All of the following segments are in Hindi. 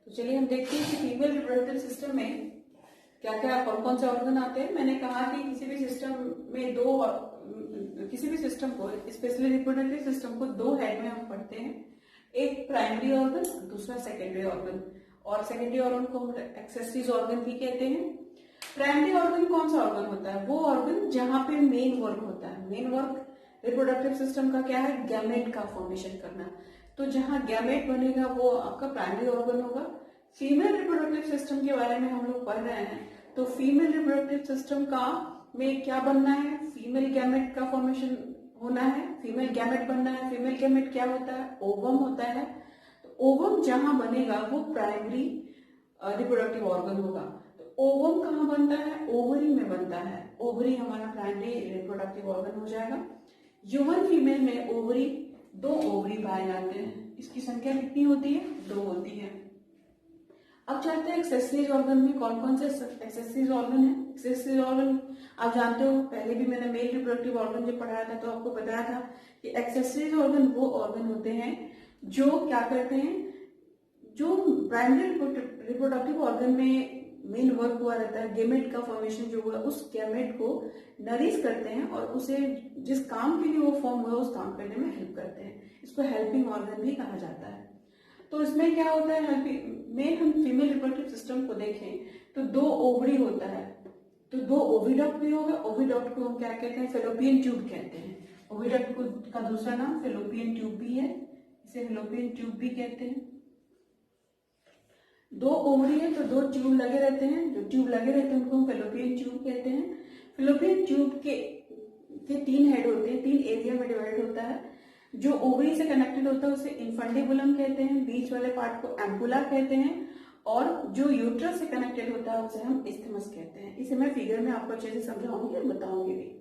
तो चलिए हम देखते हैं कि फीमेल रिप्रोडक्टिव सिस्टम में क्या क्या कौन कौन से ऑर्गन आते हैं। मैंने कहा कि किसी भी सिस्टम में किसी भी सिस्टम को, स्पेशली रिप्रोडक्टिव सिस्टम को दो हेड में हम पढ़ते हैं, एक प्राइमरी ऑर्गन, दूसरा सेकेंडरी ऑर्गन। और सेकेंडरी ऑर्गन को हम एक्सेसरीज ऑर्गन भी कहते हैं। प्राइमरी ऑर्गन कौन सा ऑर्गन होता है? वो ऑर्गन जहां पे मेन वर्क होता है। मेन वर्क रिप्रोडक्टिव सिस्टम का क्या है? गैमेट का फॉर्मेशन करना। तो जहां गैमेट बनेगा वो आपका प्राइमरी ऑर्गन होगा। फीमेल रिप्रोडक्टिव सिस्टम के बारे में हम लोग पढ़ रहे हैं, तो फीमेल रिप्रोडक्टिव सिस्टम का में क्या बनना है? फीमेल गैमेट का फॉर्मेशन होना है, फीमेल गैमेट बनना है। फीमेल गैमेट क्या होता है? ओवम होता है। तो ओवम जहां बनेगा वो प्राइमरी रिप्रोडक्टिव ऑर्गन होगा। तो ओवम कहाँ बनता है? ओवरी में बनता है। ओवरी हमारा प्राइमरी रिप्रोडक्टिव ऑर्गन हो जाएगा। ह्यूमन फीमेल में ओवरी, दो ओवरी पाए जाते हैं। इसकी संख्या कितनी होती है? दो होती है। अब चलते हैं एक्सेसरीज ऑर्गन में। कौन कौन से एक्सेसरीज ऑर्गन है? एक्सेसरीज ऑर्गन आप जानते हो, पहले भी मैंने मेल रिप्रोडक्टिव ऑर्गन जब पढ़ाया था तो आपको बताया था कि एक्सेसरीज ऑर्गन वो ऑर्गन होते हैं जो क्या करते हैं, जो प्राइमरी रिप्रोडक्टिव ऑर्गन में मेन वर्क हुआ रहता है, गैमेट का फॉर्मेशन जो हुआ, उस गैमेट को नरिश करते हैं और उसे जिस काम के लिए वो फॉर्म हुआ उस काम करने में हेल्प करते हैं। इसको हेल्पिंग ऑर्गन भी कहा जाता है। तो इसमें क्या होता है? हेल्पिंग में हम फीमेल रिप्रोडक्टिव सिस्टम को देखें तो दो ओवरी होता है, तो दो ओविडक्ट भी होगा। ओविडक्ट को हम क्या कहते हैं? फेलोपियन ट्यूब कहते हैं। ओविडक्ट को का दूसरा नाम फेलोपियन ट्यूब भी है, इसे फेलोपियन ट्यूब भी कहते हैं। दो ओवरी है तो दो ट्यूब लगे रहते हैं, जो ट्यूब लगे रहते हैं उनको हम फेलोपियन ट्यूब कहते हैं। फेलोपियन ट्यूब के तीन हेड होते हैं, तीन एरिया में डिवाइड होता है। जो ओवरी से कनेक्टेड होता है उसे इन्फंडिबुलम कहते हैं, बीच वाले पार्ट को एम्पुला कहते हैं, और जो यूट्रस से कनेक्टेड होता है उसे हम इस्थमस कहते हैं। इसे मैं फिगर में आपको अच्छे से समझाऊंगी और बताऊंगी भी।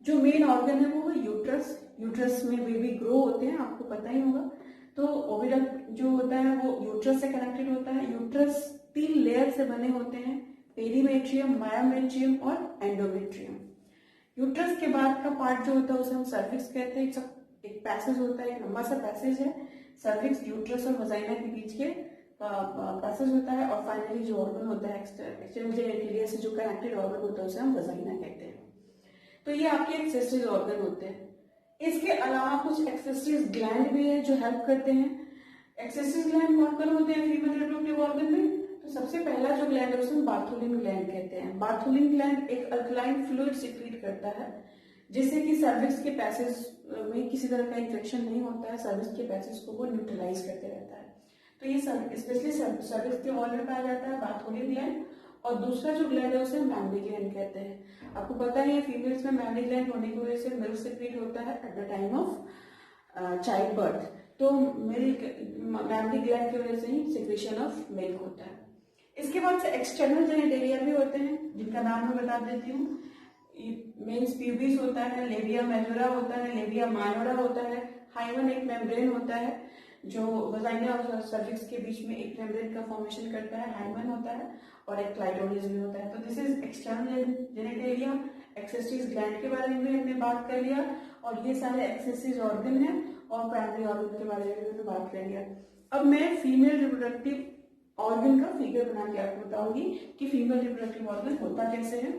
जो मेन ऑर्गन है वो है यूट्रस। यूट्रस में बेबी ग्रो होते हैं, आपको पता ही होगा। तो ओविडक्ट जो होता है वो यूट्रस से कनेक्टेड होता है। यूट्रस तीन लेयर से बने होते हैं, पेरीमेट्रियम, मायोमेट्रियम और एंडोमेट्रियम। यूट्रस के बाद का पार्ट जो होता है उसे हम सर्विक्स कहते हैं। एक पैसेज होता है, एक लंबा सा पैसेज है। सर्विक्स यूट्रस और वजाइना के बीच के पैसेज होता है। और फाइनली जो ऑर्गन होता है एक्सटर्नल जेनिटलिया से जो कनेक्टेड ऑर्गन होता है उसे हम वजाइना कहते हैं। तो ये आपके एक्सेसरीज ऑर्गन होते हैं। इसके अलावा कुछ एक्सेसरीज ग्लैंड भी है जो हेल्प करते हैं। एक्सेसरीज ग्लैंड कौन कौन होते हैं फीमेल रिप्रोडक्टिव ऑर्गन में? तो सबसे पहला जो ग्लैंड है उसे हम बार्थोलिन ग्लैंड कहते हैं। बार्थोलिन ग्लैंड एक अल्कलाइन फ्लूइड सिक्रीट करता है, जिससे कि सर्विक्स के पैसेज में किसी तरह का इन्फेक्शन नहीं होता है। सर्विक्स के पैसेज को वो न्यूट्रलाइज करते रहता है। तो ये स्पेशली सर्विक्स के वॉल में पाया जाता है बार्थोलिन ग्लैंड। और दूसरा जो ग्लैंड है उसे मैमरी ग्लैंड कहते हैं। आपको पता है फीमेल्स में मैमरी ग्लैंड होने की वजह से मिल्क सिक्रीट होता है at the time of child birth. तो मिल्क मैमरी ग्लैंड की वजह से ही सिक्रीशन ऑफ मिल्क होता है। इसके बाद से एक्सटर्नल जेनिटलिया भी होते हैं, जिनका नाम मैं बता देती हूँ। मेंस प्यूबिस होता है, लेबिया मेजोरा होता है, लेबिया माइनोरा होता है, हाइमन एक मेम्ब्रेन होता है जो वजाइना और सर्विक्स के बीच में एक मेम्ब्रेन का फॉर्मेशन करता है, हाइमन होता है, और एक क्लाइटोरिस भी होता है। तो this is external genitalia. Accessories gland के बारे में हमने बात कर लिया, और ये सारे एक्सेसरीज ऑर्गन है, और प्राइमरी ऑर्गन के बारे में हमने बात कर लिया। अब मैं फीमेल रिप्रोडक्टिव ऑर्गन का फिगर बना के आपको बताऊंगी कि फीमेल रिप्रोडक्टिव ऑर्गन होता कैसे है।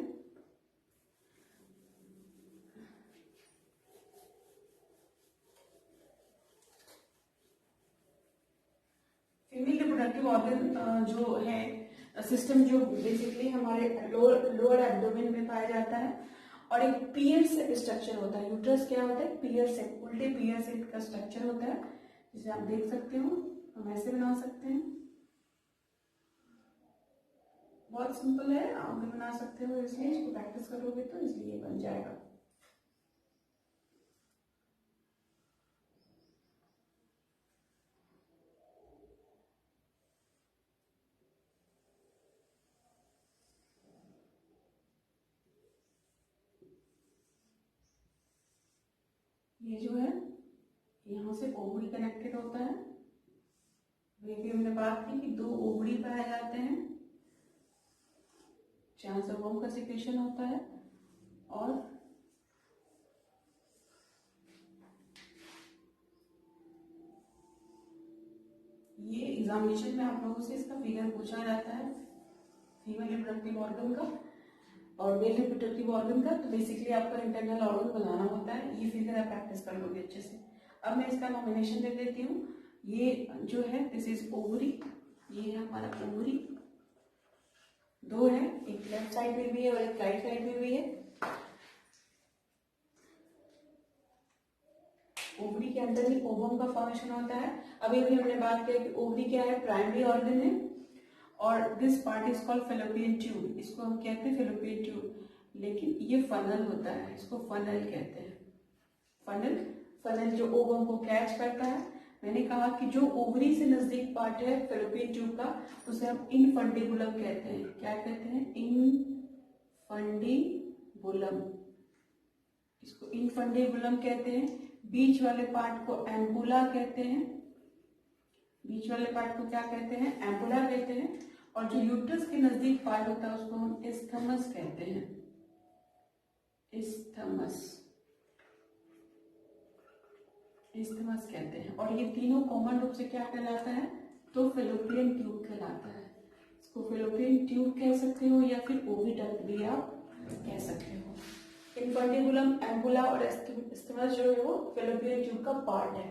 फीमेल रिप्रोडक्टिव ऑर्गन जो है सिस्टम, जो बेसिकली हमारे लोअर एब्डोमेन में पाया जाता है, और एक पियर शेप स्ट्रक्चर होता है। यूट्रस क्या होता है? पियर शेप, उल्टे पियर शेप का स्ट्रक्चर होता है, जिसे आप देख सकते हो। हम ऐसे बना सकते हैं, बहुत सिंपल है, आप भी बना सकते हो। इसलिए इसको प्रैक्टिस करोगे तो इसलिए बन जाएगा। ये जो है यहाँ से ओवरी कनेक्टेड होता है। ये भी हमने बात की कि दो ओवरी पाए जाते हैं जहां से वोम का सिक्रेशन होता है, और ये एग्जामिनेशन में आप लोगों से इसका फिगर पूछा जाता है, फीमेल रिप्रोडक्टिव ऑर्गन का और मेल रिप्रोडक्टिव ऑर्गन का। तो बेसिकली आपका इंटरनल ऑर्गन बनाना होता है, ये फिगर आप प्रैक्टिस कर लोगे अच्छे से। अब मैं इसका नॉमिनेशन दे देती हूँ। ये जो है दिस इज ओवरी, ये है हमारा ओवरी, दो है, एक लेफ्ट साइड में भी है और एक राइट साइड में भी है। ओवरी के अंदर ही ओवम का फॉर्मेशन होता है। अभी अभी हमने बात किया कि ओवरी क्या है, प्राइमरी ऑर्गन है और this part is called fallopian tube, इसको हम कहते हैं फेलोपियन ट्यूब, लेकिन ये फनल होता है, इसको फनल कहते हैं। फनल, फनल जो ओवम को कैच करता है। मैंने कहा कि जो ओवरी से नजदीक पार्ट है फेलोपियन ट्यूब का, उसे हम इनफंडिबुलम कहते हैं। क्या कहते हैं? इनफंडिबुलम, इसको इनफंडिबुलम कहते हैं। बीच वाले पार्ट को एम्पुला कहते हैं, बीच वाले पार्ट को क्या कहते हैं? एम्पुला कहते हैं। और जो यूट्रस के नजदीक पार्ट होता है उसको हम इस्थमस कहते हैं, इस्थमस, इस्थमस कहते हैं। और ये तीनों कॉमन रूप से क्या कहलाता है? तो फेलोपियन ट्यूब कहलाता है। इसको फेलोपियन ट्यूब कह सकते हो या फिर ओविडक्ट भी आप कह सकते हो। इनफंडिबुलम, एम्पुला और इस्थमस जो है वो फेलोपियन ट्यूब का पार्ट है।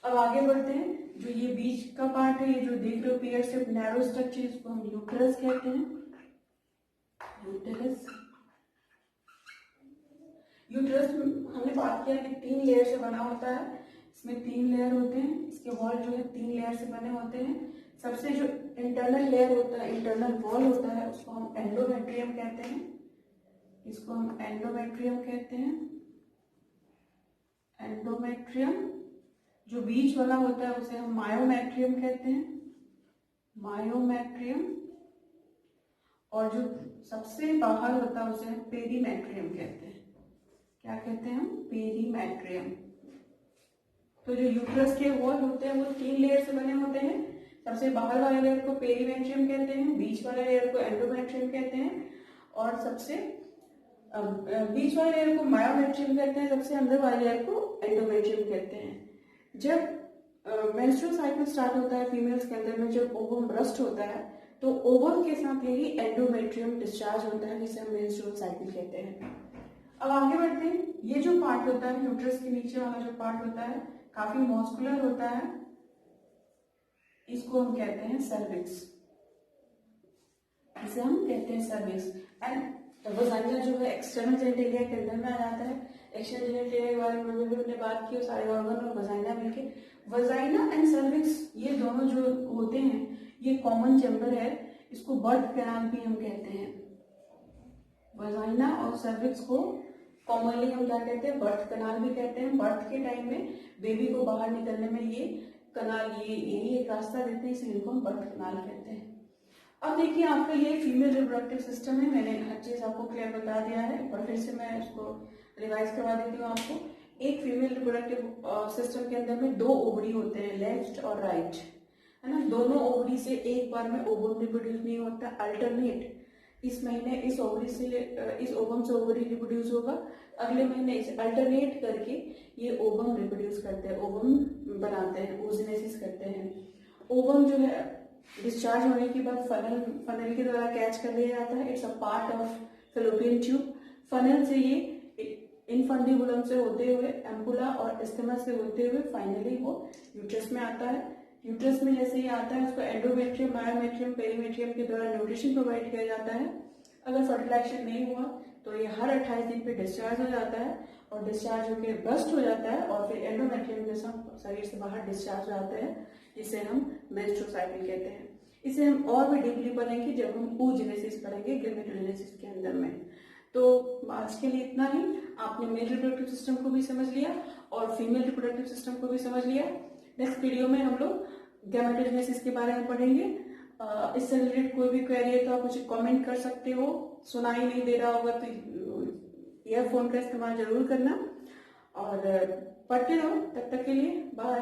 अब आगे बढ़ते हैं। जो ये बीच का पार्ट है, ये जो देख रहे हो पेयर से नैरो स्ट्रक्चर, इसको हम यूट्रस कहते हैं, यूट्रस। यूट्रस हमने बात किया कि 3 लेयर से बना होता है, इसमें 3 लेयर होते हैं, इसके वॉल जो है 3 लेयर से बने होते हैं। सबसे जो इंटरनल लेयर होता है, इंटरनल वॉल होता है, उसको हम एंडोमेट्रियम कहते हैं, इसको हम एंडोमेट्रियम कहते हैं, एंडोमेट्रियम। जो बीच वाला होता है उसे हम मायोमेट्रियम कहते हैं, मायोमेट्रियम। और जो सबसे बाहर होता है उसे हम पेरीमेट्रियम कहते हैं। क्या कहते हैं हम? पेरीमेट्रियम। तो जो यूट्रस के वॉल होते हैं वो 3 लेयर से बने होते हैं। सबसे बाहर वाले लेयर को पेरीमेट्रियम कहते हैं, बीच वाले लेयर को एंडोमेट्रियम कहते हैं और सबसे बीच वाले लेयर को मायोमेट्रियम कहते हैं, सबसे अंदर वाले लेयर को एंडोमेट्रियम कहते हैं। जब मेंस्ट्रुअल साइकिल स्टार्ट होता है फीमेल्स के अंदर में, जब ओवम बर्स्ट होता है तो ओवम के साथ यही एंडोमेट्रियम डिस्चार्ज होता है, जिसे हम मेंस्ट्रुअल साइकिल कहते हैं। अब आगे बढ़ते हैं। ये जो पार्ट होता है यूट्रस के नीचे वाला जो पार्ट होता है काफी मॉस्कुलर होता है, इसको हम कहते हैं सर्विक्स, इसे हम कहते हैं सर्विक्स। एंड वजाइना जो है एक्सटर्नल जेनिटलिया के अंदर में आ जाता है। एक्सटर्नल जेनिटलिया के बारे में भी हमने बात की, सारे ऑर्गन और वजाइना मिलके। वजाइना एंड सर्विक्स ये दोनों जो होते हैं ये कॉमन चैम्बर है, इसको बर्थ कैनाल भी हम कहते हैं। वजाइना और सर्विक्स को कॉमनली हम क्या कहते हैं? बर्थ कैनाल भी कहते हैं। बर्थ के टाइम में बेबी को बाहर निकलने में ये कनाल, ये यही एक रास्ता देते हैं, इसलिए इनको हम बर्थ कैनाल कहते हैं। अब देखिए आपका ये फीमेल रिप्रोडक्टिव सिस्टम है, मैंने हर चीज आपको क्लियर बता दिया है, और फिर से मैं इसको रिवाइज करवा देती हूँ आपको। एक फीमेल रिप्रोडक्टिव सिस्टम के अंदर में 2 ओवरी होते हैं, लेफ्ट और राइट, है ना। दोनों ओवरी से एक बार में ओवम रिप्रोड्यूस नहीं होता, अल्टरनेट। इस महीने इस ओवरी से इस ओवम से ओवरी रिप्रोड्यूस होगा, अगले महीने इसे अल्टरनेट करके ये ओवम रिप्रोड्यूस करते हैं, ओवम बनाते हैं, ओजिनेसिस करते हैं। ओवम जो है डिस्चार्ज होने के बाद फनल के द्वारा कैच कर लिया जाता है। It's a part of fallopian tube. Funnel से ये इनफंडिबुलम से होते हुए एम्पुला और इस्थमस से होते हुए फाइनली वो यूट्रस में आता है। यूट्रस में जैसे ही आता है उसको एंडोमेट्रियम, मायोमेट्रियम, पेरीमेट्रियम के द्वारा न्यूट्रिशन प्रोवाइड किया जाता है। अगर फर्टिलाइजेशन नहीं हुआ तो ये हर 28 दिन पे डिस्चार्ज हो जाता है और डिस्चार्ज होकर बस्ट हो जाता है और फिर एंडोमेट्रियम के साथ शरीर से बाहर डिस्चार्ज हो जाते हैं, जिसे हम मेंस्ट्रुअल साइकिल कहते हैं। इसे हम और भी डीपली पढ़ेंगे जब हम oogenesis पढ़ेंगे गेमेटोजेनेसिस के अंदर में। तो आज के लिए इतना ही। आपने मेल रिप्रोडक्टिव सिस्टम को भी समझ लिया और फीमेल रिप्रोडक्टिव सिस्टम को भी समझ लिया। नेक्स्ट वीडियो में हम लोग गेमेटोजेनेसिस के बारे में पढ़ेंगे। इससे रिलेटेड कोई भी क्वेरी है तो आप मुझे कमेंट कर सकते हो। सुनाई नहीं दे रहा होगा तो ईयरफोन का इस्तेमाल जरूर करना और पढ़ते रहो। तब तक के लिए बाय।